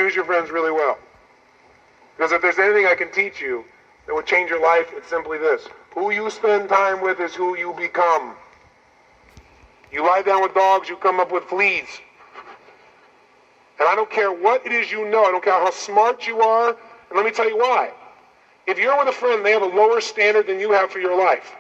Choose your friends really well. Because if there's anything I can teach you that would change your life, it's simply this. Who you spend time with is who you become. You lie down with dogs, you come up with fleas. And I don't care what it is you know. I don't care how smart you are. And let me tell you why. If you're with a friend, they have a lower standard than you have for your life.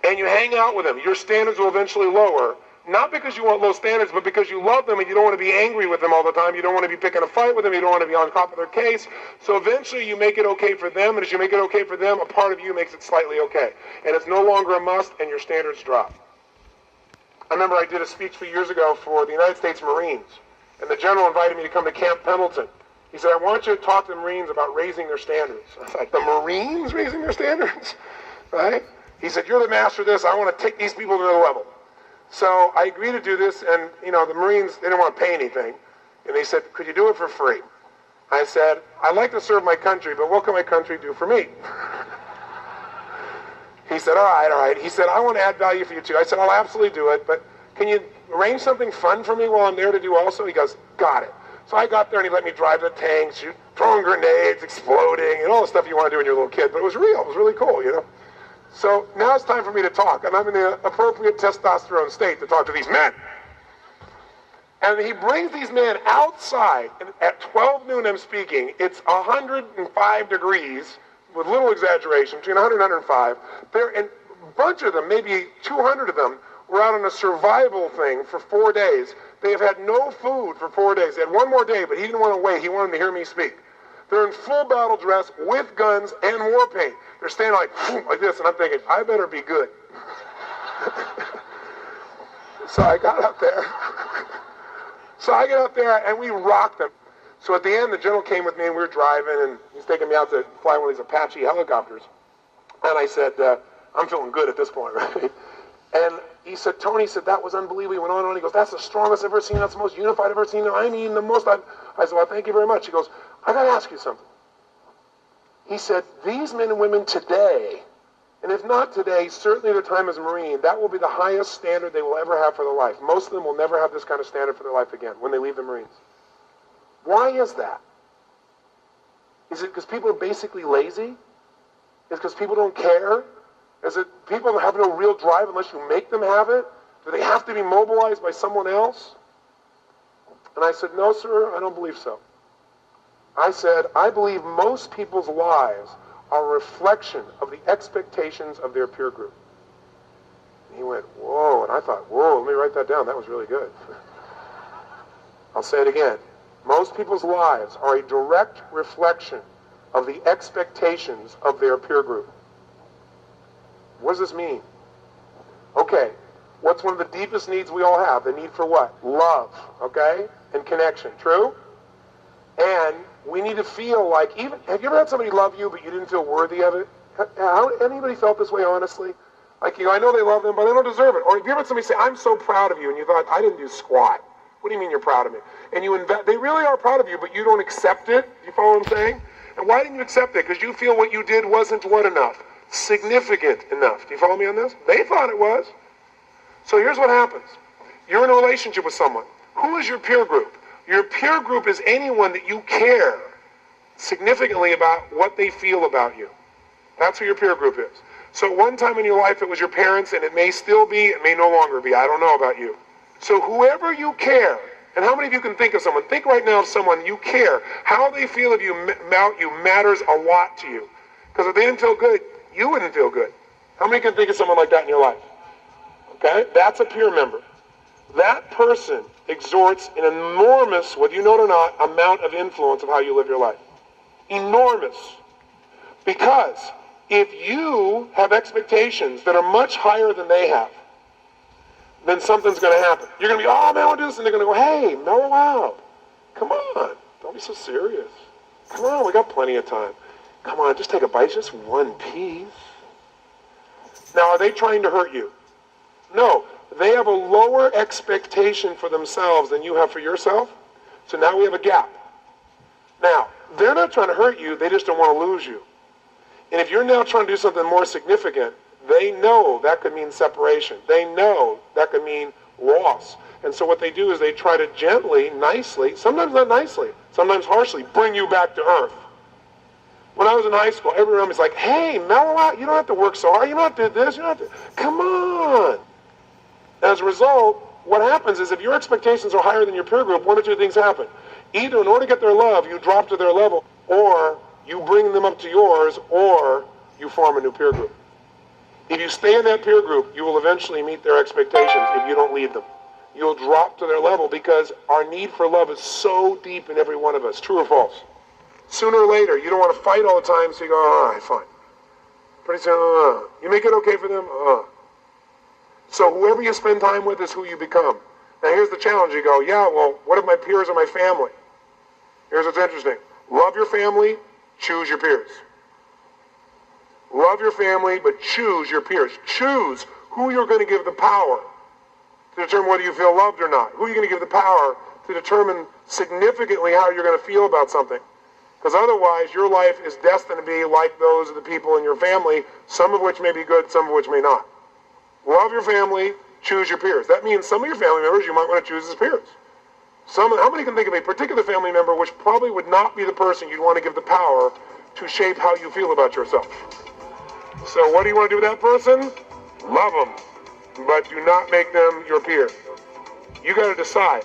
And you hang out with them, your standards will eventually lower. Not because you want low standards, but because you love them and you don't want to be angry with them all the time. You don't want to be picking a fight with them. You don't want to be on top of their case. So eventually you make it okay for them. And as you make it okay for them, a part of you makes it slightly okay. And it's no longer a must, and your standards drop. I remember I did a speech a few years ago for the United States Marines. And the general invited me to come to Camp Pendleton. He said, I want you to talk to the Marines about raising their standards. I was like, the Marines raising their standards? Right? He said, you're the master of this. I want to take these people to another level. So I agreed to do this, and, the Marines, they didn't want to pay anything. And they said, could you do it for free? I said, I'd like to serve my country, but what can my country do for me? He said, all right. He said, I want to add value for you too. I said, I'll absolutely do it, but can you arrange something fun for me while I'm there to do also? He goes, got it. So I got there and he let me drive the tanks, throwing grenades, exploding, and all the stuff you want to do when you're a little kid. But it was real. It was really cool, So now it's time for me to talk, and I'm in the appropriate testosterone state to talk to these men. And he brings these men outside, and at 12 noon I'm speaking. It's 105 degrees, with little exaggeration, between 100 and 105. And a bunch of them, maybe 200 of them, were out on a survival thing for 4 days. They have had no food for 4 days. They had one more day, but he didn't want to wait. He wanted to hear me speak. They're in full battle dress with guns and war paint. They're standing like this, and I'm thinking, I better be good. So I got up there. And we rocked them. So at the end, the general came with me, and we were driving, and he's taking me out to fly one of these Apache helicopters. And I said, I'm feeling good at this point, right? And he said, Tony, that was unbelievable. He went on and on. He goes, that's the strongest I've ever seen. That's the most unified I've ever seen. I mean, the most I said, well, thank you very much. He goes, I got to ask you something. He said, these men and women today, and if not today, certainly their time as a Marine, that will be the highest standard they will ever have for their life. Most of them will never have this kind of standard for their life again when they leave the Marines. Why is that? Is it because people are basically lazy? Is it because people don't care? Is it people that have no real drive unless you make them have it? Do they have to be mobilized by someone else? And I said, no, sir, I don't believe so. I said, I believe most people's lives are a reflection of the expectations of their peer group. And he went, whoa, and I thought, whoa, let me write that down. That was really good. I'll say it again. Most people's lives are a direct reflection of the expectations of their peer group. What does this mean? Okay, what's one of the deepest needs we all have? The need for what? Love, okay? And connection, true? And we need to feel like, have you ever had somebody love you but you didn't feel worthy of it? Anybody felt this way, honestly? Like, I know they love them, but they don't deserve it. Or have you ever had somebody say, I'm so proud of you, and you thought, I didn't do squat. What do you mean you're proud of me? And they really are proud of you, but you don't accept it. Do you follow what I'm saying? And why didn't you accept it? Because you feel what you did wasn't what enough? Significant enough. Do you follow me on this? They thought it was. So here's what happens. You're in a relationship with someone. Who is your peer group? Your peer group is anyone that you care significantly about what they feel about you. That's who your peer group is. So one time in your life it was your parents, and it may still be, it may no longer be. I don't know about you. So whoever you care, and how many of you can think of someone? Think right now of someone you care. How they feel about you matters a lot to you. Because if they didn't feel good, you wouldn't feel good. How many can think of someone like that in your life? Okay? That's a peer member. That person exerts an enormous, whether you know it or not, amount of influence of how you live your life. Enormous. Because if you have expectations that are much higher than they have, then something's going to happen. You're going to be, oh man, I want to do this. And they're going to go, hey, mellow out. Come on. Don't be so serious. Come on, we got plenty of time. Come on, just take a bite. Just one piece. Now, are they trying to hurt you? No. They have a lower expectation for themselves than you have for yourself. So now we have a gap. Now, they're not trying to hurt you. They just don't want to lose you. And if you're now trying to do something more significant, they know that could mean separation. They know that could mean loss. And so what they do is they try to gently, nicely, sometimes not nicely, sometimes harshly, bring you back to earth. When I was in high school, everyone was like, hey, mellow out. You don't have to work so hard. You don't have to do this. You don't have to. Come on. As a result, what happens is if your expectations are higher than your peer group, one of two things happen. Either in order to get their love, you drop to their level, or you bring them up to yours, or you form a new peer group. If you stay in that peer group, you will eventually meet their expectations if you don't lead them. You'll drop to their level because our need for love is so deep in every one of us. True or false? Sooner or later, you don't want to fight all the time, so you go, all right, fine. Pretty soon, you make it okay for them, So whoever you spend time with is who you become. Now here's the challenge. You go, yeah, well, what if my peers are my family? Here's what's interesting. Love your family, choose your peers. Love your family, but choose your peers. Choose who you're going to give the power to determine whether you feel loved or not. Who you're going to give the power to determine significantly how you're going to feel about something. Because otherwise, your life is destined to be like those of the people in your family, some of which may be good, some of which may not. Love your family, choose your peers. That means some of your family members you might want to choose as peers. How many can think of a particular family member which probably would not be the person you'd want to give the power to shape how you feel about yourself? So what do you want to do with that person? Love them, but do not make them your peer. You got to decide.